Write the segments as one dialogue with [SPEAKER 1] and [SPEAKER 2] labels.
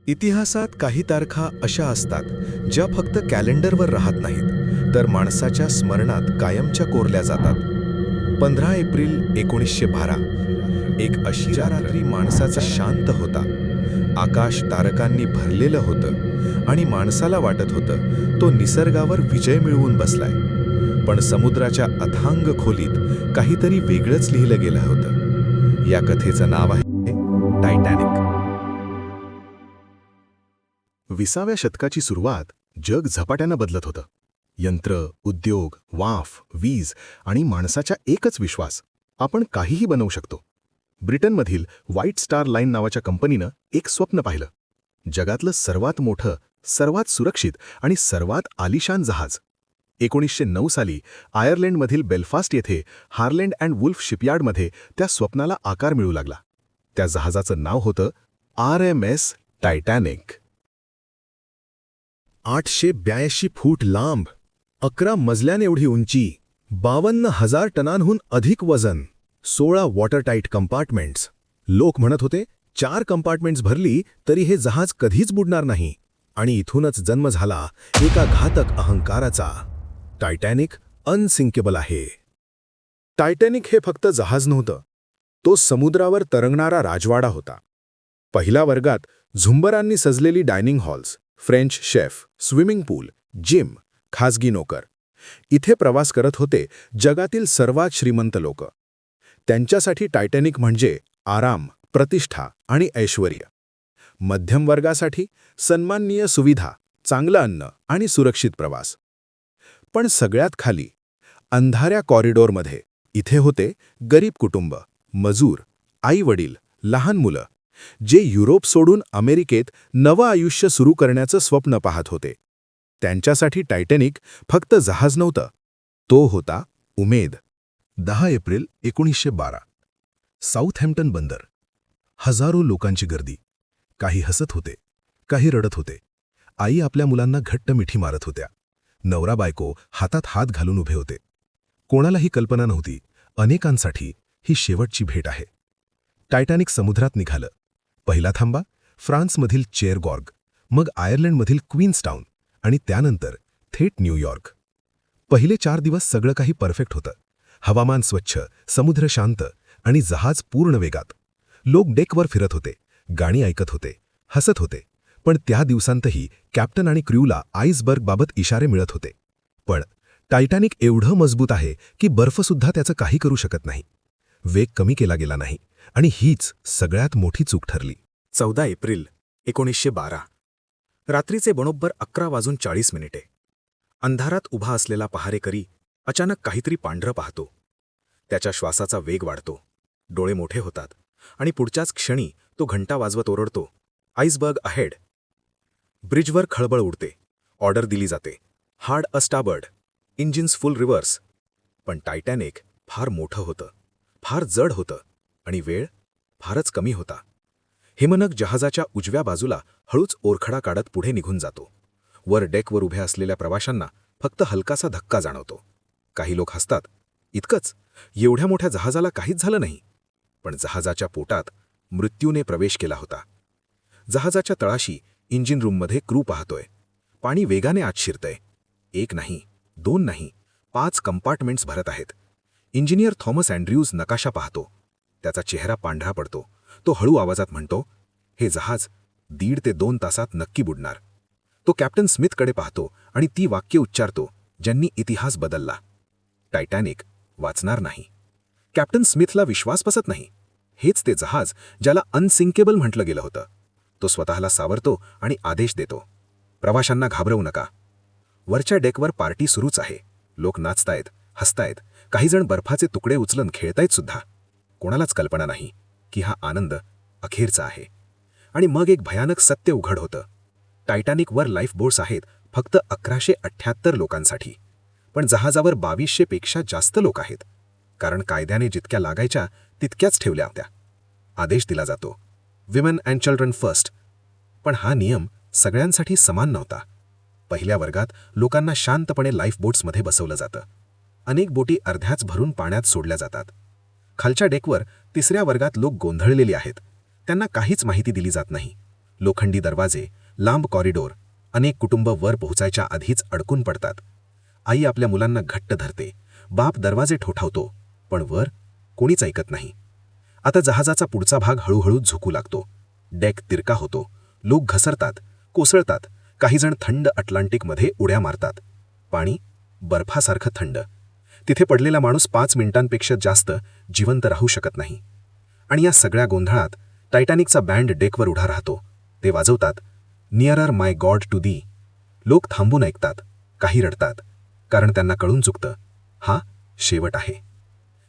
[SPEAKER 1] इतिहासात काही तारखा अशा असतात ज्या फक्त कॅलेंडरवर राहत नाहीत तर माणसाच्या स्मरणात कायमच्या कोरल्या जातात. 15 एप्रिल 1912 एक अशी रात्री माणसाचा शांत होता. आकाश तारकांनी भरलेलं होतं आणि माणसाला वाटत होतं तो निसर्गावर विजय मिळवून बसलाय. पण समुद्राच्या अथांग खोलीत काहीतरी वेगळंच लिहिलं गेलं होतं. या कथेचं नाव आहे टायटॅनिक. 20व्या शतकाची सुरुवात जग झपाट्यानं बदलत होतं. यंत्र, उद्योग, वाफ, वीज आणि माणसाचा एकच विश्वास, आपण काहीही बनवू शकतो. ब्रिटनमधील व्हाईट स्टार लाईन नावाच्या कंपनीनं एक स्वप्न पाहिलं. जगातलं सर्वात मोठं, सर्वात सुरक्षित आणि सर्वात आलिशान जहाज. 1909 साली आयर्लंडमधील बेलफास्ट येथे हार्लंड अँड वुल्फ शिपयार्डमध्ये त्या स्वप्नाला आकार मिळू लागला. त्या जहाजाचं नाव होतं RMS टायटॅनिक. 882 फूट लांब, 11 मजल्यांएवढी उंची, 52,000 टनांहून अधिक वजन, 16 वॉटरटाईट कंपार्टमेंट्स. लोक म्हणत होते 4 कंपार्टमेंट्स भरली तरी हे जहाज कधीच बुडणार नाही. आणि इथूनच जन्म झाला एका घातक अहंकाराचा. टायटॅनिक अनसिंकेबल आहे. टायटॅनिक हे फक्त जहाज नव्हतं, तो समुद्रावर तरंगणारा राजवाडा होता. पहिल्या वर्गात झुंबरांनी सजलेली dining halls, French chef, swimming pool, gym, खाजगी नोकर. इथे प्रवास करत होते जगातील सर्वात श्रीमंत लोक. त्यांच्यासाठी टायटॅनिक म्हणजे आराम, प्रतिष्ठा आणि ऐश्वर्य. मध्यम वर्गासाठी सन्माननीय सुविधा, चांगलं अन्न आणि सुरक्षित प्रवास. पण सगळ्यात खाली, अंधाऱ्या कॉरिडॉरमध्ये, इथे होते गरीब कुटुंब, मजूर, आई-वडील, लहान मुलं, जे युरोप सोडून अमेरिकेत नवं आयुष्य सुरू करण्याचं स्वप्न पाहत होते. त्यांच्यासाठी टायटॅनिक फक्त जहाज नव्हतं, तो होता उमेद. 10 एप्रिल 1912 साऊथहॅम्प्टन बंदर. हजारो लोकांची गर्दी. काही हसत होते, काही रडत होते. आई आपल्या मुलांना घट्ट मिठी मारत होत्या. नवरा बायको हातात हात घालून उभे होते. कोणालाही कल्पना नव्हती, अनेकांसाठी ही शेवटची भेट आहे. टायटॅनिक समुद्रात निघालं. पहिला थांबा फ्रान्समधील चेरगॉर्ग, मग आयर्लंडमधील क्वीन्सटाऊन आणि त्यानंतर थेट न्यूयॉर्क. पहिले 4 दिवस सगळं काही परफेक्ट होतं. हवामान स्वच्छ, समुद्र शांत आणि जहाज पूर्ण वेगात. लोक डेकवर फिरत होते, गाणी ऐकत होते, हसत होते. पण त्या दिवसांतही कॅप्टन आणि क्रूला आईसबर्गबाबत इशारे मिळत होते. पण टायटॅनिक एवढं मजबूत आहे की बर्फसुद्धा त्याचं काही करू शकत नाही. वेग कमी केला गेला नाही आणि हीच सगळ्यात मोठी चूक ठरली.
[SPEAKER 2] 14 एप्रिल 1912 रात्रीचे बरोबर 11:40. अंधारात उभा असलेला पहारेकरी अचानक काहीतरी पांढरं पाहतो. त्याच्या श्वासाचा वेग वाढतो, डोळे मोठे होतात आणि पुढच्याच क्षणी तो घंटा वाजवत ओरडतो, आईसबर्ग अहेड. ब्रिजवर खळबळ उडते. ऑर्डर दिली जाते, हार्ड अ स्टाबर्ड, इंजिन्स फुल रिव्हर्स. पण टायटॅनिक फार मोठं होतं, फार जड होतं आणि वेळ फारच कमी होता. हिमनग जहाजाच्या उजव्या बाजूला हळूच ओरखडा काढत पुढे निघून जातो. वर डेकवर उभ्या असलेल्या प्रवाशांना फक्त हलकासा धक्का जाणवतो. काही लोक हसतात, इतकंच, एवढ्या मोठ्या जहाजाला काहीच झालं नाही. पण जहाजाच्या पोटात मृत्यूने प्रवेश केला होता. जहाजाच्या तळाशी इंजिन रूममध्ये क्रू पाहतोय. पाणी वेगाने आत शिरतंय. 1 नाही, 2 नाही, 5 कंपार्टमेंट्स भरत आहेत. इंजिनियर थॉमस अँड्र्यूज नकाशा पाहतो. त्याचा चेहरा पांढरा पडतो. तो हळू आवाजात म्हणतो, हे जहाज 1.5 ते 2 तासात नक्की बुडणार. तो कॅप्टन स्मिथकडे पाहतो आणि ती वाक्य उच्चारतो ज्यांनी इतिहास बदलला. टायटॅनिक वाचणार नाही. कॅप्टन स्मिथला विश्वास बसत नाही. हेच ते जहाज ज्याला अनसिंकेबल म्हटलं गेलं होतं. तो स्वतःला सावरतो आणि आदेश देतो, प्रवाशांना घाबरवू नका. वरच्या डेकवर पार्टी सुरूच आहे. लोक नाचतायत, हसतायत, काहीजण बर्फाचे तुकडे उचलून खेळतायत सुद्धा. कोणालाच कल्पना नाही की हा आनंद अखेरचा आहे. आणि मग एक भयानक सत्य उघड होतं. टायटॅनिकवर लाईफबोट्स आहेत फक्त 1178 लोकांसाठी. पण जहाजावर 2200 पेक्षा जास्त लोक आहेत. कारण कायद्याने जितक्या लागायच्या तितक्याच ठेवल्या होत्या. आदेश दिला जातो, विमेन अँड चिल्ड्रन फर्स्ट. पण हा नियम सगळ्यांसाठी समान नव्हता. पहिल्या वर्गात लोकांना शांतपणे लाईफबोट्समध्ये बसवलं जातं. अनेक बोटी अर्ध्याच भरून पाण्यात सोडल्या जातात. खालच्या डेकवर 3ऱ्या वर्गात लोक गोंधळलेली आहेत. त्यांना काहीच माहिती दिली जात नाही. लोखंडी दरवाजे, लांब कॉरिडोर, अनेक कुटुंब वर पोहोचायच्या आधीच अडकून पडतात. आई आपल्या मुलांना घट्ट धरते, बाप दरवाजे ठोठावतो, पण वर कोणीच ऐकत नाही. आता जहाजाचा पुढचा भाग हळूहळू झुकू लागतो. डेक तिरका होतो, लोक घसरतात, कोसळतात, काहीजण थंड अटलांटिकमध्ये उड्या मारतात. पाणी बर्फासारखं थंड. तिथे पडलेला माणूस 5 मिनिटांपेक्षा जास्त जिवंत राहू शकत नाही. आणि या सगळ्या गोंधळात टायटॅनिकचा बँड डेकवर उभा राहतो. ते वाजवतात, nearer my God to thee. लोक थांबून ऐकतात, काही रडतात, कारण त्यांना कळून चुकतं, हा शेवट आहे.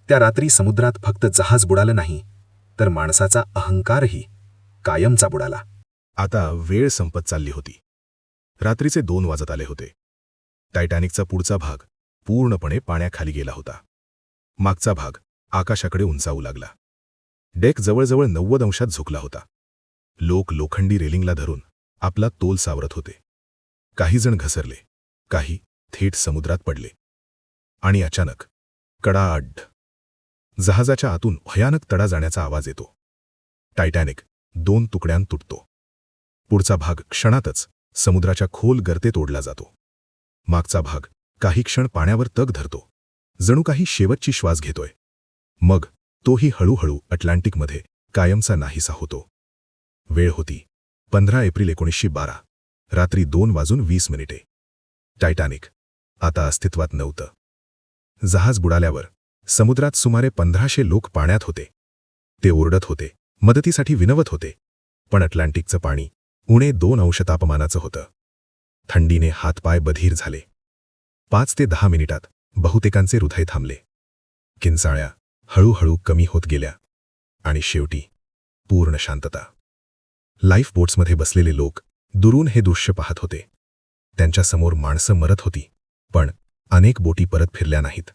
[SPEAKER 2] त्या रात्री समुद्रात फक्त जहाज बुडालं नाही, तर माणसाचा अहंकारही कायमचा बुडाला.
[SPEAKER 1] आता वेळ संपत चालली होती. रात्रीचे 2 वाजत आले होते. टायटॅनिकचा पुढचा भाग पूर्णपणे पाण्याखाली गेला होता. मागचा भाग आकाशाकडे उंचावू लागला. डेक जवळजवळ 90 अंशात झुकला होता. लोक लोखंडी रेलिंगला धरून आपला तोल सावरत होते. काही जण घसरले, काही थेट समुद्रात पडले. आणि अचानक कडाड. जहाजाच्या आतून भयानक तडा जाण्याचा आवाज येतो. टायटॅनिक 2 तुकड्यांत तुटतो. पुढचा भाग क्षणातच समुद्राच्या खोल गर्तेत ओढला जातो. मागचा भाग काही क्षण पाण्यावर तग धरतो, जणू काही शेवटची श्वास घेतोय. मग तोही हळूहळू अटलांटिकमध्ये कायमचा नाहीसा होतो. वेळ होती 15 एप्रिल 1912, रात्री 2:20. टायटॅनिक आता अस्तित्वात नव्हतं. जहाज बुडाल्यावर समुद्रात सुमारे 1500 लोक पाण्यात होते. ते ओरडत होते, मदतीसाठी विनवत होते. पण अटलांटिकचं पाणी उणे 2 अंश तापमानाचं होतं. थंडीने हातपाय बधीर झाले. 5 ते 10 मिनिटात बहुतेकांचे हृदय थांबले. किंचाळ्या हळूहळू कमी होत गेल्या. आणि शेवटी पूर्ण शांतता. लाईफ बोट्समध्ये बसलेले लोक दुरून हे दृश्य पाहत होते. त्यांच्यासमोर माणसं मरत होती, पण अनेक बोटी परत फिरल्या नाहीत.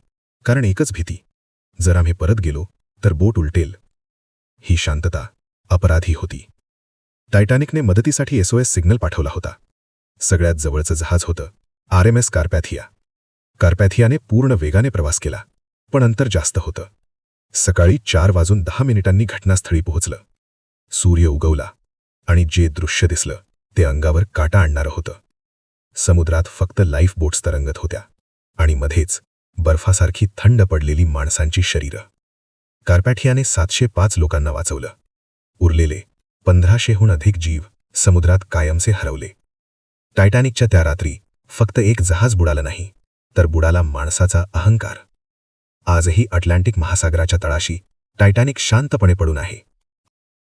[SPEAKER 1] कारण एकच भीती, जर आम्ही परत गेलो तर बोट उलटेल. ही शांतता अपराधी होती. टायटॅनिकने मदतीसाठी SOS सिग्नल पाठवला होता. सगळ्यात जवळचं जहाज होतं RMS कार्पॅथिया. कार्पॅथियाने पूर्ण वेगाने प्रवास केला, पण अंतर जास्त होतं. सकाळी 4:10 घटनास्थळी पोहोचलं. सूर्य उगवला आणि जे दृश्य दिसलं ते अंगावर काटा आणणारं होतं. समुद्रात फक्त लाईफ बोट्स तरंगत होत्या आणि मध्येच बर्फासारखी थंड पडलेली माणसांची शरीरं. कार्पॅथियाने 705 लोकांना वाचवलं. उरलेले 1500हून अधिक जीव समुद्रात कायमचे हरवले. टायटॅनिकच्या त्या रात्री फक्त एक जहाज बुडालं नाही, तर बुडाला माणसाचा अहंकार. आजही अटलांटिक महासागराच्या तळाशी टायटॅनिक शांतपणे पडून आहे.